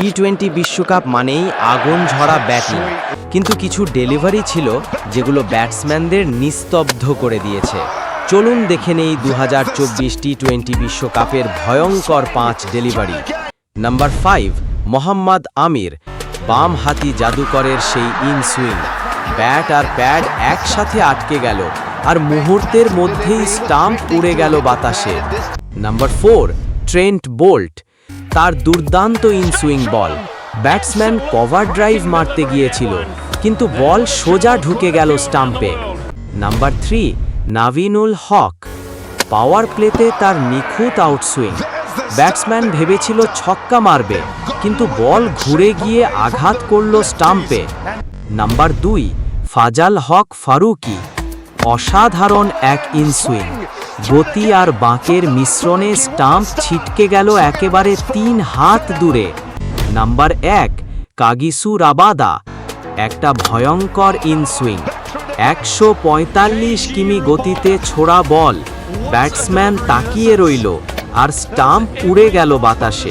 টি-20 বিশ্বকাপ মানেই আগুন ঝরা ব্যাটিং, কিন্তু কিছু ডেলিভারি ছিল যেগুলো ব্যাটসম্যানদের নিস্তব্ধ করে দিয়েছে। চলুন দেখে নেই 2024 টি-20 বিশ্বকাপের ভয়ঙ্কর 5 ডেলিভারি। নাম্বার 5, মোহাম্মদ আমির, বাম হাতি জাদুকরের সেই ইনসুইং। ব্যাট আর প্যাড একসাথে আটকে গেল, আর মুহূর্তের মধ্যেই স্টাম্প উড়ে গেল বাতাসে। নাম্বার 4, ট্রেন্ট বোল্ট, তার দুর্দান্ত ইনসুইং বল। ব্যাটসম্যান কভার ড্রাইভ মারতে গিয়েছিল, কিন্তু বল সোজা ঢুকে গেল স্টাম্পে। নাম্বার 3, নাভিনুল হক, পাওয়ার প্লেতে তার নিখুঁত আউটসুইং। ব্যাটসম্যান ভেবেছিল ছক্কা মারবে, কিন্তু বল ঘুরে গিয়ে আঘাত করল স্টাম্পে। নাম্বার 2, ফাজাল হক ফারুকি, অসাধারণ এক ইনসুইং। গতি আর বাঁকের মিশ্রণে স্টাম্প ছিটকে গেল একেবারে 3 হাত দূরে। নাম্বার 1, কাগিসু রাবাদা, একটা ভয়ঙ্কর ইনসুইং। 145 কিমি গতিতে ছোড়া বল, ব্যাটসম্যান তাকিয়ে রইল, আর স্টাম্প উড়ে গেল বাতাসে।